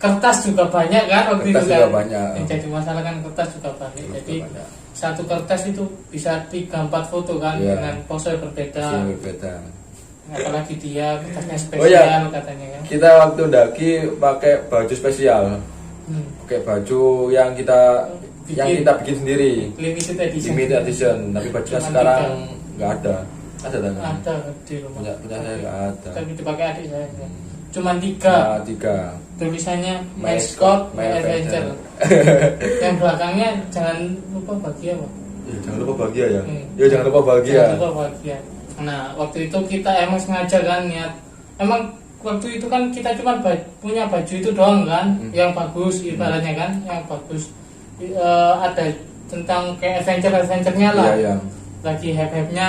kertas juga banyak kan waktu Kertas itu juga kan. banyak. Yang jadi masalah kan kertas juga banyak. Kertas Jadi juga banyak. satu kertas itu bisa 3-4 foto kan Iya. dengan pose berbeda. Yang berbeda. Apalagi dia kertasnya spesial Oh, iya. katanya kan. Kita waktu daki pakai baju spesial. Pakai baju yang kita bikin sendiri. Limited edition. Limited edition. Tapi bajunya Cuma sekarang 3. nggak ada. Ada dan Ada di rumah. punya saya nggak ada. Tapi dipakai adik saya. Cuman 3. Nah, 3. Tulisannya My My Scott, My My Adventure. Adventure. Yang belakangnya jangan lupa bahagia Pak. Ya, jangan lupa bahagia ya. Hmm. Ya jangan lupa bahagia. Jangan lupa bahagia. Nah waktu itu kita emang sengaja kan niat. Emang waktu itu kan kita cuma punya baju itu doang kan, yang bagus ibaratnya kan, yang bagus. Ada tentang kayak adventure-nya lah. Iya, iya. Lagi hype-nya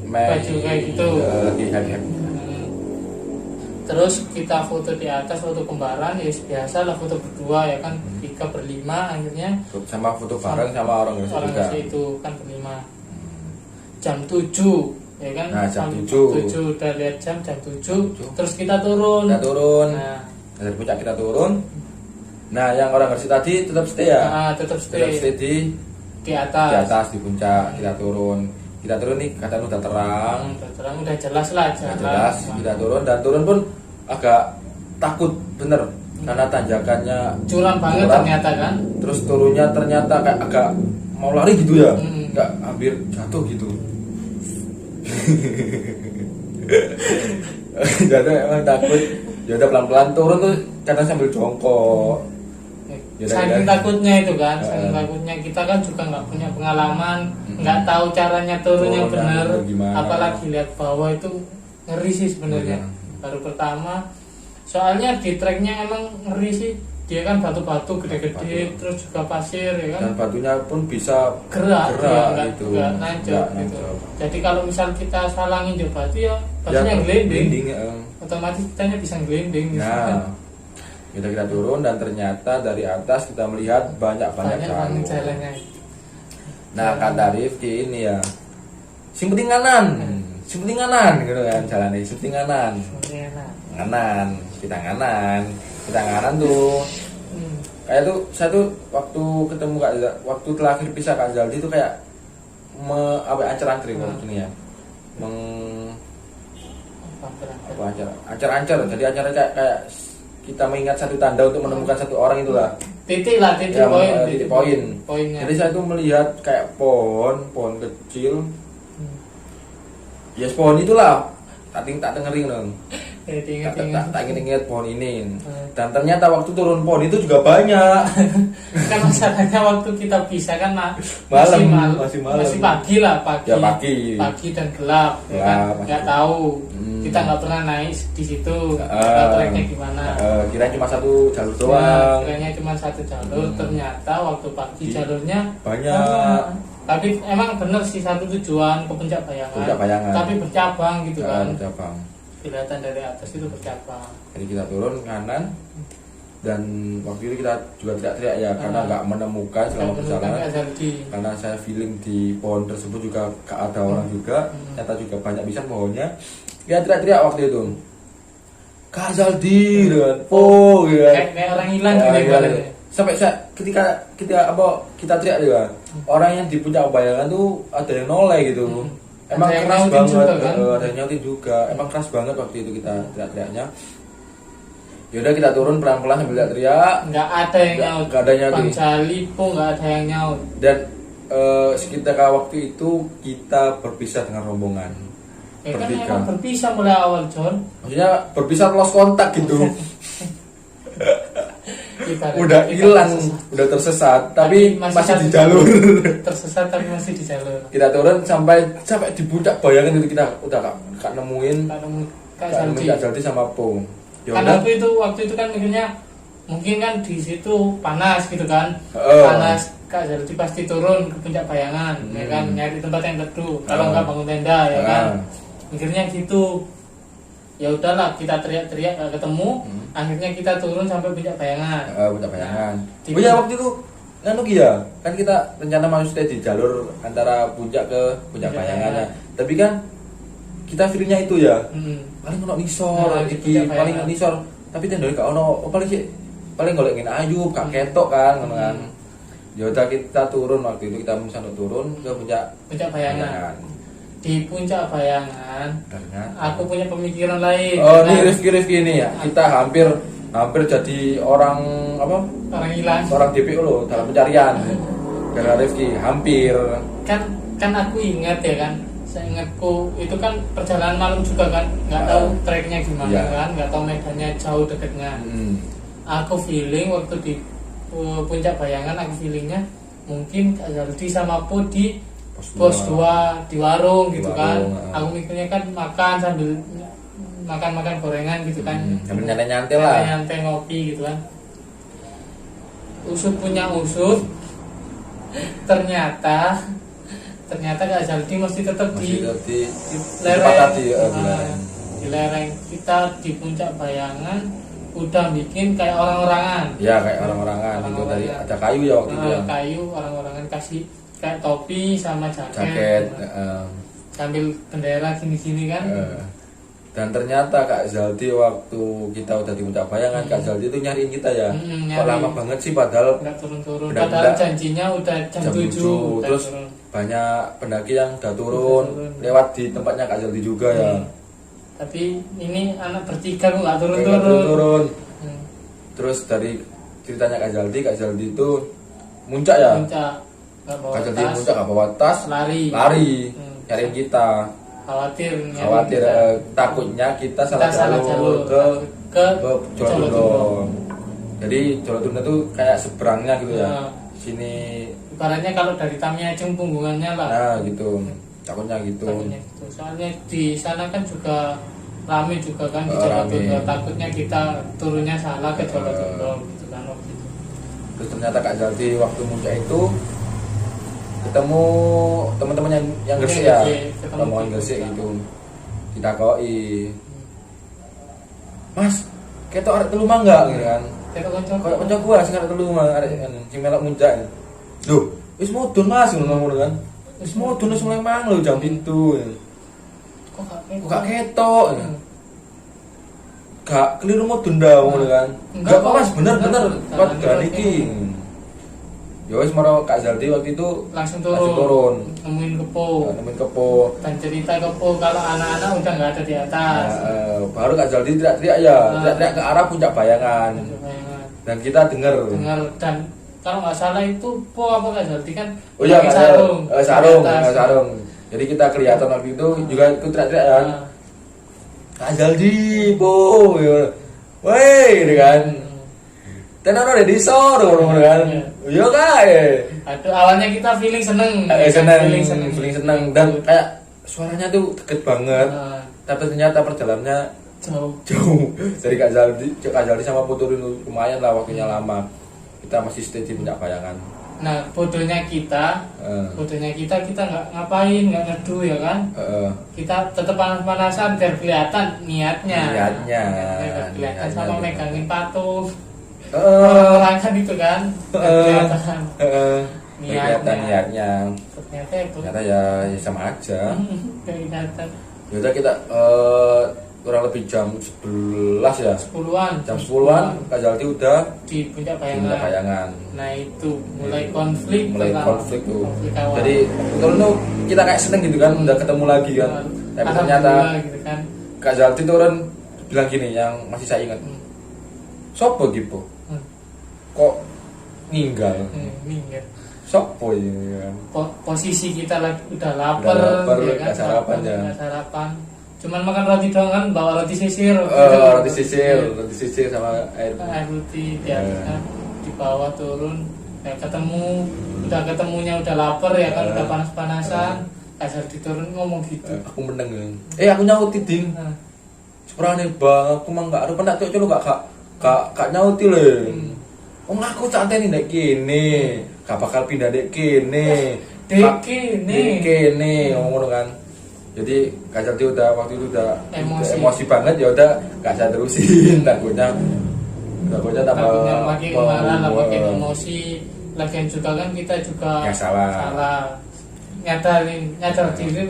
baju kayak gitu. Ya, lagi hype. Terus kita foto di atas, foto kembaran, ya biasa lah foto berdua ya kan, 3 berlima akhirnya. Sama foto bareng sama orang Orang juga. itu kan berlima. Jam 7 ya kan. Nah, jam 7. 7 udah lihat jam 7. Terus kita turun. Nah, dari puncak kita turun. Nah, yang orang bersih tadi tetap stay ya. Nah, tetap Tetap stay di atas. di atas di puncak. Kita turun nih kadang udah terang. Udah terang, udah jelas lah Udah jalan. jelas kita turun, dan turun pun agak takut bener karena tanjakannya Curam banget curam. ternyata kan. Terus turunnya ternyata kayak agak mau lari gitu ya. Hmm. Nggak, hampir jatuh gitu. Jadi emang takut. Ya udah pelan-pelan turun tuh kadang sambil jongkok. Ya, Saking ya. takutnya itu kan, saking Heeh. takutnya kita kan juga nggak punya pengalaman, nggak tahu caranya turun yang Turun yang benar, benar gimana. apalagi lihat bawah itu ngeri sih sebenarnya. Baru pertama, soalnya di treknya emang ngeri sih, dia kan batu-batu gede-gede, Batu. terus juga pasir ya kan, Dan batunya pun bisa gerak dia, gitu. nggak nancep Nggak gitu. nancep. Jadi kalau misal kita salangin di batu ya Ya, batunya gelinding, ya. otomatis kitanya bisa gelinding gitu Nah, kan. kita turun dan ternyata dari atas kita melihat banyak Banyak banget jalan. jalannya. Nah, kata Rifki ini ya, sing penting kanan gitu kan jalannya, sing penting kanan. Kita kanan tuh. Kayak tuh saya tuh waktu ketemu waktu terakhir pisah Kak Zaldi tuh kayak ancer-ancer waktu ini ya. Ancer-ancer. Jadi acara kayak kita mengingat satu tanda untuk menemukan satu orang itulah. Titik Ya, poin, titik poin. poinnya. Jadi saya tuh melihat kayak pohon kecil. Ya pohon itulah. Tak dengerin dong. Tak inget pohon ini. Dan ternyata waktu turun pohon itu juga banyak. Kan masalahnya waktu kita bisa kan Masih malam. masih pagi lah, pagi. Ya, pagi. Pagi dan gelap, ya kan? Nggak tahu. Kita nggak pernah naik di situ. Treknya gimana? Kira cuma satu jalur doang. Kiranya cuma satu jalur. Ternyata waktu pagi jalurnya Banyak. Tapi emang bener sih satu tujuan ke Puncak Bayangan. Puncak Bayangan. Tapi bercabang gitu kan. Bercabang. Kelihatan dari atas itu bercabang. Jadi kita turun kanan, dan waktu itu kita juga tidak teriak ya karena nggak menemukan selama perjalanan. Karena saya feeling di pohon tersebut juga gak ada orang juga, ternyata juga banyak pisan pohonnya. Ya teriak-teriak waktu itu. Kak Zaldi dengan gitu kan. Kayak orang hilang Ya, gitu ya. ibaratnya. Sampai ketika kita teriak juga, orang yang di Puncak Bayangan tuh ada yang noleh gitu. Emang Ada yang keras nyautin banget, juga, kan? ada yang nyautin juga. Emang keras banget waktu itu kita teriak-teriaknya. Yaudah kita turun pelan-pelan sambil teriak. Nggak ada yang nyaut. Nggak ada yang nyautin. Bang Jali pun nggak ada yang nyaut. Dan sekitar waktu itu kita berpisah dengan rombongan. Ya kan Bertiga. emang berpisah mulai awal John. Maksudnya berpisah lost kontak gitu. Ibaratnya Udah kita hilang, tersesat. udah tersesat, tapi masih satu di jalur. Tersesat tapi masih di jalur. Kita turun sampai di Puncak Bayangan itu kita udah gak nemuin Kak Kak Saldi. Zaldi sama Pung. Kan Yaudah, waktu itu kan mikirnya mungkin kan di situ panas gitu kan. Heeh. Panas Kak Zaldi pasti turun ke Puncak Bayangan ya kan, nyari tempat yang teduh. Kalau nggak bangun tenda ya kan. Mikirnya gitu. Ya udahlah kita teriak-teriak gak ketemu. Akhirnya kita turun sampai Puncak Bayangan. Puncak Bayangan. Di- Oh ya waktu itu kan ya, kan kita rencana mau stay di jalur antara puncak ke Puncak Puncak Bayangan ya. Bayangan. Tapi kan kita feelingnya itu ya, Hmm. paling ono nisor, Nah, di iki Puncak paling Bayangan. nisor. Tapi tenda gak ono, paling sih paling golek ngin Ayub gak ketok kan ngono kan. Ya udah kita turun waktu itu, kita misalnya turun ke Puncak Bayangan. Di Puncak Bayangan Ternyata. aku punya pemikiran lain. Oh, ini Rifki ini ya. Kita hampir jadi orang apa? Orang hilang. Orang DPO loh dalam pencarian. Karena Rifki hampir. Kan aku ingat ya kan, seingatku itu kan perjalanan malam juga kan, nggak tahu treknya gimana Iya. kan, nggak tahu medannya jauh dekatnya. Aku feeling waktu di Puncak Bayangan, aku feelingnya mungkin Zaldi sama Po di pos 2 di warung gitu kan. Aku mikirnya kan makan sambil makan gorengan gitu kan, Sambil nyantai lah. nyantai ngopi gitu kan. Usut punya usut, ternyata Kak Zaldi mesti tetap di tempat tadi di lereng. Kita di Puncak Bayangan udah bikin kayak orang-orangan. Ya kayak orang-orangan itu dari ada kayu ya waktu itu ya. Kayu orang-orangan kasih kayak topi sama Jaket. sambil bendera gini-gini kan. Dan ternyata Kak Zaldi waktu kita udah di Puncak Bayangan, Kak Zaldi itu nyariin kita ya. Kok lama banget sih padahal nggak turun-turun. Benar-benar Padahal janjinya udah jam 7. Terus banyak pendaki yang udah turun lewat di tempatnya Kak Zaldi juga ya. Tapi ini anak bertiga kok nggak Nggak turun-turun. turun. Terus dari ceritanya Kak Zaldi itu muncak ya. Puncak nggak bawa Kak Zaldi tas, muncak nggak bawa tas, lari. nyariin kita. Khawatir Takutnya kita salah jalur ke Jolotundo. Jadi Jolotundo itu kayak seberangnya gitu ya. Sini ibaratnya kalau dari Tamiajeng punggungannya lah. nah gitu. Takutnya gitu. Soalnya di sana kan juga rame juga kan di Rame. Jolotundo. Takutnya kita turunnya salah ke Jolotundo gitu kan waktu itu. Terus ternyata Kak Zaldi waktu muncak itu ketemu teman-teman yang Gresik ya, rombongan Gresik gitu. Kita koi, Mas, ketok arek telu mangga gitu kan. Kayak kanca gua sing arek telu mangga arek sing melok muncak. Loh, wis mudun Mas ngono kan. Wis mudun wis mulai mang lho jam 7. Kok Gak ketok. Gak keliru mudun dah ngono kan. Enggak kok Mas, bener kuat gan iki. Ya wis maro Kak Zaldi waktu itu langsung turun. Nemuin kepo. Dan cerita kepo kalau anak-anak udah nggak ada di atas. Baru Kak Zaldi teriak-teriak ya, teriak ke arah Puncak Bayangan. Dan kita dengar dan kalau nggak salah itu Po apa Kak Zaldi kan? Oh iya, sarung. Jadi kita kelihatan waktu itu juga ikut teriak-teriak kan. Kak Zaldi, Po, woi, gitu kan. Tenan udah disor kan. Iya Kak. Aduh, awalnya kita feeling seneng. Feeling seneng dan kayak suaranya tuh deket banget. Tapi ternyata perjalanannya jauh. Dari Kak Zaldi sama Puturin lumayan lah waktunya lama. Kita masih stay di Puncak Bayangan. Nah, bodohnya kita nggak ngapain, nggak ngeduh ya kan? Kita tetap panas-panasan biar kelihatan niatnya. Biar kelihatan sama megangin patung. Orang kan itu kan kelihatan niatnya. Ternyata ya sama aja. Kelihatan. Yaudah kita kurang lebih jam 11 ya. 10-an. Jam 10-an Kak Zaldi udah di Puncak Bayangan. Bayangan. Nah itu mulai konflik tuh. Jadi betul tuh kita kayak seneng gitu kan udah ketemu lagi kan. Tapi ternyata gitu kan. Kak Zaldi turun bilang gini yang masih saya ingat. Sopo gitu? Kok ninggal? Sopo ini kan? Posisi kita lagi udah lapar ya kan? Sarapan. Cuman makan roti doang kan, bawa roti sisir. Roti sisir sama air putih di atas kan, di bawah turun. Ya ketemunya udah lapar ya kan, udah panas-panasan. Asal diturun ngomong gitu. Aku meneng. Aku nyauti ding. Seprane bang, aku mah gak pernah tuh gak nyauti lho. Aku santai nek kene, gak bakal pindah dek kene. Dek kene ngomong kan. Jadi Kak Zaldi udah waktu itu udah emosi banget ya udah gak saya terusin takutnya tambah makin marah, makin emosi. Lagian juga kan kita juga salah.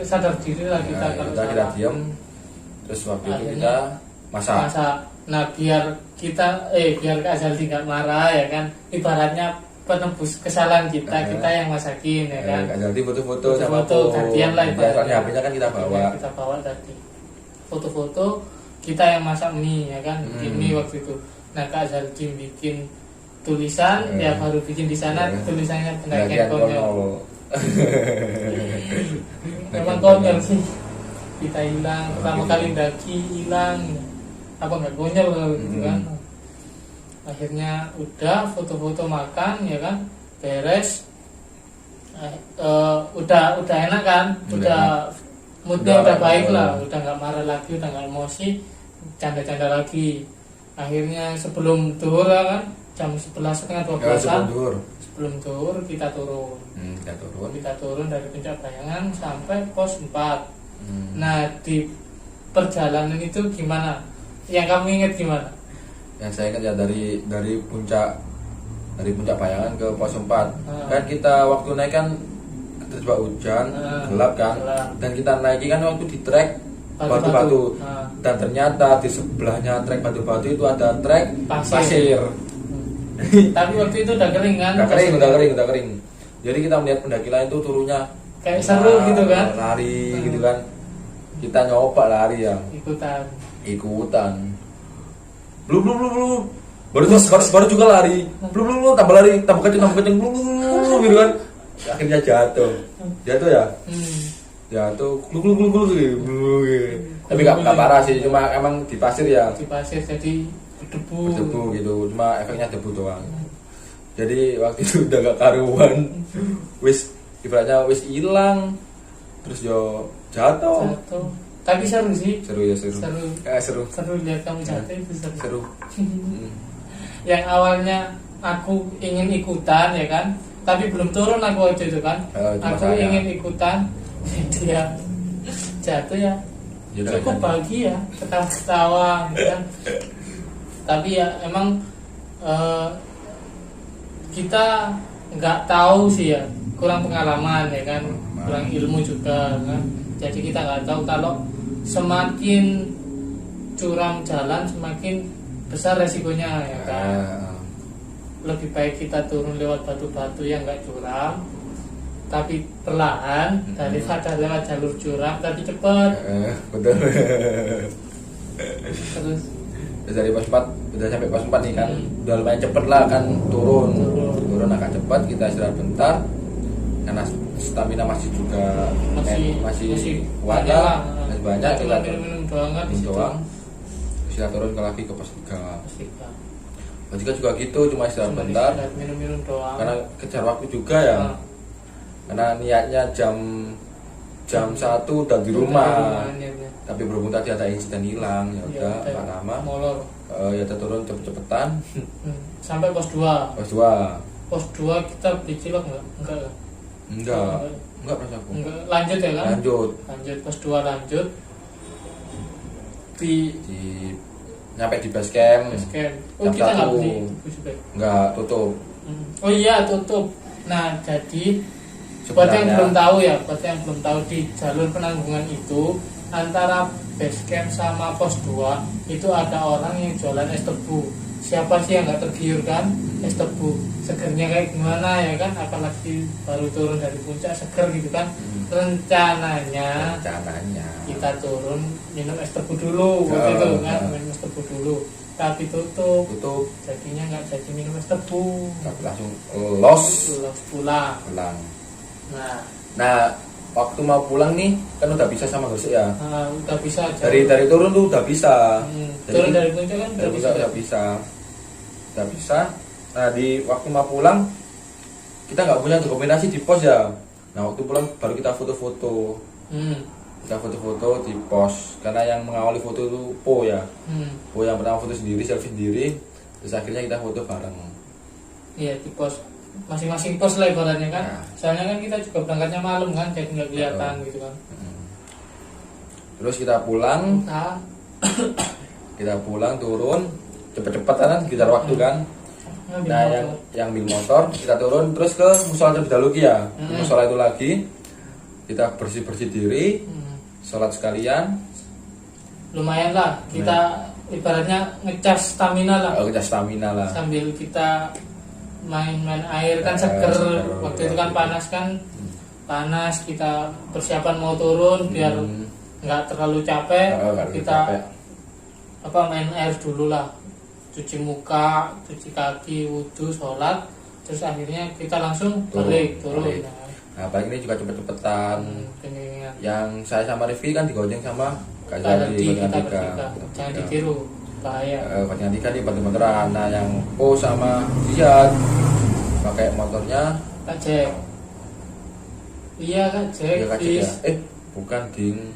Sadar diri lah kita kalau kita diam. Terus waktu itu kita masak. Nah biar kita biar Kak Zaldi nggak marah ya kan, ibaratnya penebus kesalahan kita yang masakin ya kan. Kak Zaldi foto-foto sama Foto gantian lah ibaratnya. soalnya HP-nya kan kita bawa. Kita bawa tadi. Foto-foto kita yang masak mie ya kan, bikin mie waktu itu. Nah Kak Zaldi bikin tulisan, ya baru bikin di sana tulisannya pendakian konyol. Memang konyol sih. Kita hilang pertama kali daki hilang, apa nggak konyol gitu kan. Akhirnya udah foto-foto makan ya kan, beres. Udah enak kan, udah moodnya udah baik lah, udah nggak marah lagi, udah nggak emosi, canda-canda lagi. Akhirnya sebelum duhur kan, jam 11 setengah 12-an, sebelum duhur kita turun. Kita turun dari Puncak Bayangan sampai pos 4. Nah di perjalanan itu gimana? Yang kamu ingat gimana? Yang saya ingat ya dari puncak Bayangan ke pos 4. Kan kita waktu naik kan terjebak hujan, gelap kan. Dan kita naiki kan waktu di trek batu-batu. Dan ternyata di sebelahnya trek batu-batu itu ada trek pasir. Tapi waktu itu udah kering kan? Udah kering. Jadi kita melihat pendaki lain itu turunnya kayak seru gitu kan? Lari gitu kan. Kita nyoba lari ya. Ikutan. Belum. Baru juga lari. Belum tambah kenceng gitu kan. Akhirnya jatuh ya. Jatuh gluk gitu. Tapi enggak parah sih, cuma emang di pasir ya. Di pasir jadi berdebu gitu. Cuma efeknya debu doang. Jadi waktu itu udah gak karuan. Ibaratnya wis hilang. Terus yo jatuh. Tapi seru sih. Seru. Seru lihat kamu jatuh itu Seru. Yang awalnya aku ingin ikutan ya kan, tapi belum turun aku waktu itu kan. Aku ingin ikutan, dia jatuh ya. Cukup bahagia, ketawa ya kan. Tapi ya emang kita nggak tahu sih ya, kurang pengalaman ya kan, kurang ilmu juga kan. Jadi kita nggak tahu kalau semakin curam jalan semakin besar resikonya ya kan. Lebih baik kita turun lewat batu-batu yang nggak curam tapi perlahan daripada lewat jalur curam tapi cepat. Betul. Terus dari pos 4 udah sampai pos 4 nih kan, udah lumayan cepet lah kan turun agak cepat. Kita istirahat bentar karena stamina masih juga masih kuat lah, masih banyak. Kita minum doang kan kita turun lagi ke pos 3. Pos 3 juga gitu, cuma istirahat bentar, minum doang karena kejar waktu juga ya. Karena niatnya jam 1 udah di rumah. Tapi berhubung tadi ada insiden hilang, ya udah nggak lama. Ya kita turun cepet-cepetan. Sampai pos 2. Pos 2 kita beli cilok Enggak rasaku. Lanjut ya kan? Lanjut Pos 2 lanjut. Di nyampe di base camp. Oh kita nggak beli. Enggak, tutup. Oh iya tutup. Nah jadi buat yang belum tahu di jalur penanggungan itu antara base camp sama pos 2 itu ada orang yang jualan es tebu. Siapa sih yang nggak tergiur kan? Es tebu segernya kayak gimana ya kan, apalagi baru turun dari puncak seger gitu kan. Rencananya kita turun minum es tebu dulu gitu kan, minum es tebu dulu tapi tutup. Jadinya nggak jadi minum es tebu, tapi langsung los pulang. Nah waktu mau pulang nih kan udah bisa sama Gresik ya. Udah bisa dari turun tuh udah bisa. Turun dari puncak kan udah bisa. Nah di waktu mau pulang kita nggak punya dokumentasi di pos ya. Nah waktu pulang baru kita foto-foto. Kita foto-foto di pos karena yang mengawali foto itu Po ya. Po yang pertama foto sendiri, selfie sendiri, terus akhirnya kita foto bareng. Iya di pos, masing-masing pos lah ibaratnya kan. Soalnya kan kita juga berangkatnya malam kan, jadi nggak kelihatan gitu kan. Terus kita pulang, turun cepet-cepet kan, sekitar waktu kan. Nah yang ambil motor kita turun terus ke musola terlebih dahulu ya. Musola itu lagi kita bersih diri, sholat sekalian. Lumayan lah kita ibaratnya ngecas stamina lah. Kita stamina lah. Sambil kita main-main air kan seger. Waktu itu kan panas, kita persiapan mau turun biar nggak terlalu capek. Kita main air dulu lah, cuci muka, cuci kaki, wudhu, sholat, terus akhirnya kita langsung balik turun. Nah, paling ini juga cepet-cepetan. Yang saya sama Rifki kan digonceng sama Kak Jadi, kita jangan ditiru, bahaya. Kocengan 3 nih banter-banteran. Nah yang sama Ziyad pakai motornya Kak Jack. Iya Kak Jack. Ya. Bukan ding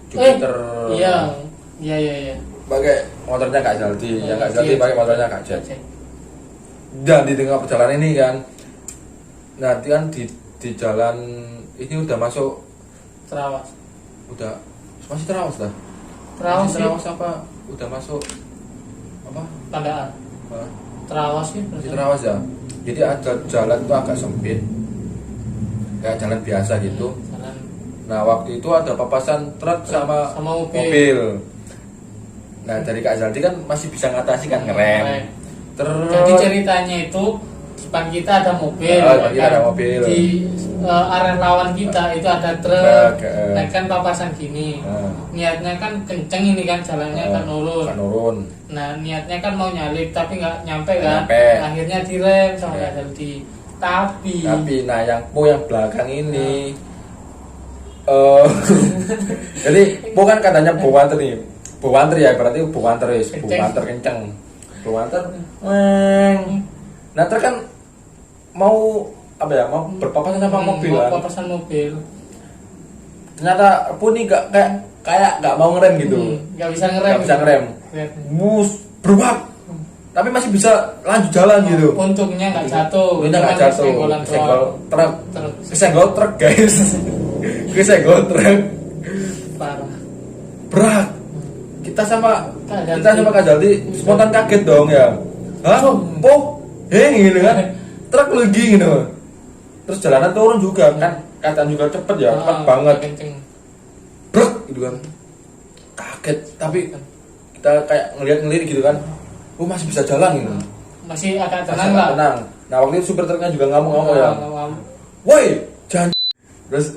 Jupiter. Iya. Pakai motornya Kak Jaldi. Yang Kak Jaldi pakai motornya Kak Jack. Dan di tengah perjalanan ini kan, nanti kan di jalan ini udah masuk Terawas. Udah masih Terawas dah. Terawas apa? Udah masuk apa? Pandaan. Terawas sih. Masih Terawas ya. Jadi ada jalan itu agak sempit, kayak jalan biasa gitu. Jalan. Nah waktu itu ada papasan truk sama mobil. Nah dari Kak Zaldi kan masih bisa ngatasi kan, ngerem. Terus jadi ceritanya itu depan kita ada mobil, di arah lawan kita itu ada truk. Nah kan papasan gini, niatnya kan kenceng ini kan jalannya kan nurun. Nah niatnya kan mau nyalip tapi nggak nyampe kan. Akhirnya direm sama Kak Zaldi. Tapi nah yang belakang ini jadi kan katanya Bowanter nih. Bowanter ya berarti Bowanter kenceng. Bowanter nah kan mau berpapasan sama mobil kan. Papasan mobil. Ternyata Puni kayak nggak mau ngerem gitu. Nggak bisa ngerem. Mus berubah. Tapi masih bisa lanjut jalan gitu. Untungnya nggak jatuh. Kesenggol truk. Kesenggol truk guys. Kesenggol truk. Parah. Berat. Kita sama Kak Jaldi spontan kaget dong ya. Hah? Gitu kan. Truk lagi gitu. Terus jalanan turun juga kan, keadaan juga cepet ya, cepet banget. Brek gitu kan. Kaget, tapi kita kayak ngelirik gitu kan. Masih bisa jalan gitu. Masih agak tenang lah. Tenang. Nah waktu itu supir truknya juga ngamuk-ngamuk ya. Woi, jangan. Terus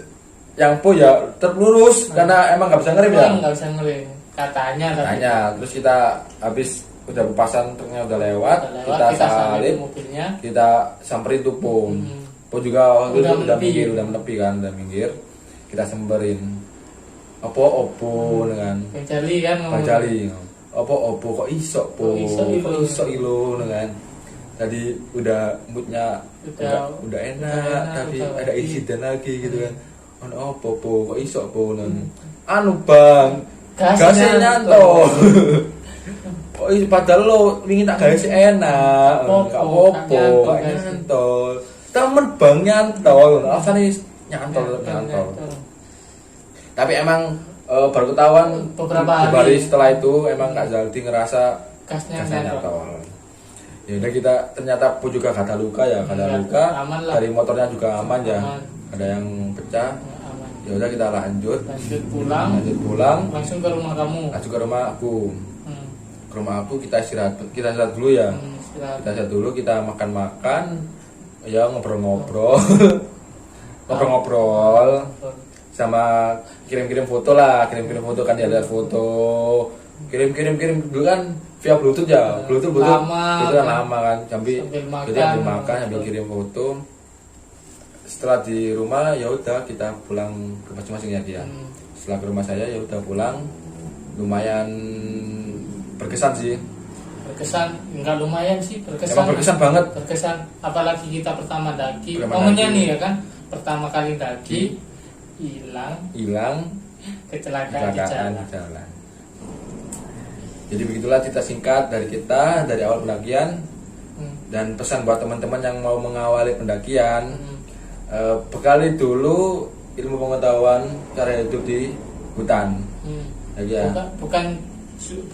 yang ya terlurus karena emang nggak bisa ngerem ya. Nggak bisa ngerem. Katanya. Terus kita habis udah papasan truknya udah lewat, kita salip mobilnya, kita samperin tuh Po juga waktu itu udah menepi kan, udah minggir, kita semberin opo dengan Bajali opo kok iso Po kok iso ilo dengan tadi udah moodnya udah enak tapi ada insiden lagi gitu kan, opo Po kok iso Po bang gasnya nyantol. Padahal lo ingin tak gawe enak, gak apa-apa, nyantol. Temen bang nyantol, alasannya nyantol. Tapi emang baru ketahuan beberapa hari setelah itu emang Kak Zaldi ngerasa gasnya nyantol. Ya udah kita ternyata pun juga gak ada luka ya, dari motornya juga aman ya, ada yang pecah. Ya udah kita lanjut pulang, langsung ke rumah kamu, langsung ke rumah aku. Ke rumah aku kita istirahat dulu ya. Kita istirahat dulu, kita makan ya, ngobrol-ngobrol sama kirim foto kan dia lihat foto, kirim dulu kan via bluetooth ya, bluetooth kan lama kan, jadi ambil makan sambil kirim foto. Setelah di rumah ya udah kita pulang ke masing-masing ya dia. Setelah ke rumah saya ya udah pulang, lumayan berkesan sih. Enggak lumayan sih, Emang berkesan banget. Apalagi kita pertama daki. Momennya nih ya kan, pertama kali daki hilang kecelakaan di jalan. Jadi begitulah cerita singkat dari kita dari awal pendakian. Dan pesan buat teman-teman yang mau mengawali pendakian, bekali dulu ilmu pengetahuan cara hidup di hutan.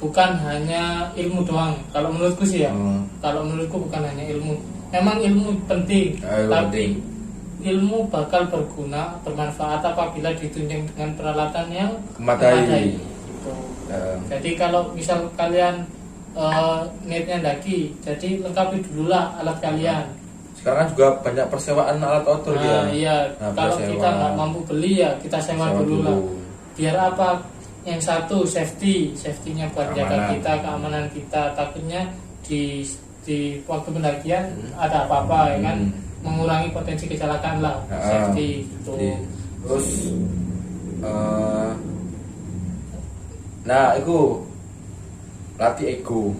Bukan hanya ilmu doang. Kalau menurutku sih ya. Kalau menurutku bukan hanya ilmu. Memang ilmu penting, tapi ilmu bakal berguna, bermanfaat apabila ditunjang dengan peralatan yang memadai. gitu. Jadi kalau misal kalian niatnya ndaki, jadi lengkapi dulu lah alat kalian. Sekarang kan juga banyak persewaan alat outdoor ya. Iya, kalau kita nggak mampu beli ya kita sewa dulu lah. Biar apa? Yang satu safety-nya buat jaga kita, keamanan kita. Takutnya di waktu pendakian ada apa-apa ya kan, mengurangi potensi kecelakaan lah. Safety gitu. Terus nah itu latih ego.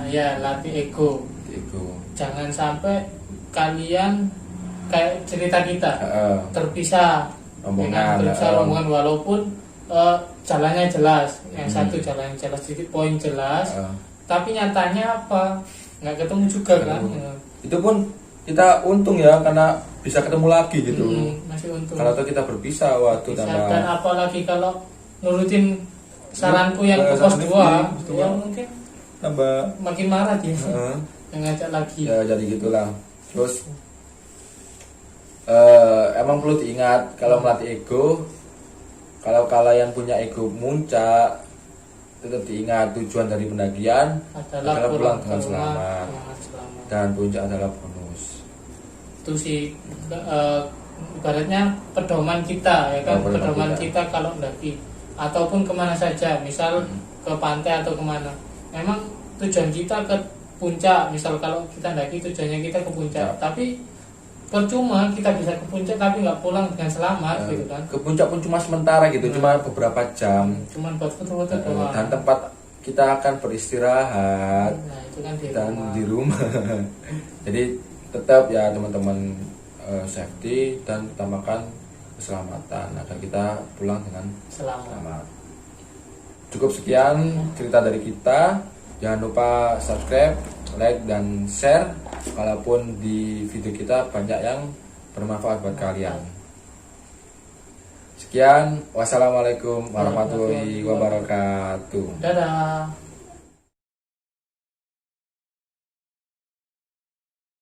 Ya latih ego. Jangan sampai kalian kayak cerita kita terpisah rombongan walaupun jalannya jelas, yang satu jalannya jelas, sedikit poin jelas, tapi nyatanya apa, nggak ketemu juga kan. Itu pun kita untung ya karena bisa ketemu lagi gitu. Masih untung. Kalau kita berpisah waktu dan apalagi kalau nurutin saranku yang ke pos 2 ya mungkin tambah makin marah dia. Yang ngajak lagi ya, jadi gitulah. Terus emang perlu diingat kalau melatih ego, kalau kalian punya ego muncak, tetap diingat tujuan dari pendakian adalah pulang dengan selamat dan puncak adalah bonus. Itu sih ibaratnya pedoman kita ya kan, pedoman kita kalau mendaki ataupun kemana saja, misal ke pantai atau kemana, memang tujuan kita ke puncak. Misal kalau kita mendaki tujuannya kita ke puncak, tapi percuma kita bisa ke puncak tapi nggak pulang dengan selamat gitu kan. Ke puncak pun cuma sementara gitu, cuma beberapa jam, cuma buat foto-foto doang, dan tempat kita akan beristirahat itu kan di rumah. Jadi tetap ya teman-teman, safety dan utamakan keselamatan agar kita pulang dengan selamat. Cukup sekian cerita dari kita. Jangan lupa subscribe, like, dan share. Walaupun di video kita banyak yang bermanfaat buat kalian. Sekian, wassalamualaikum warahmatullahi wabarakatuh. Dadah.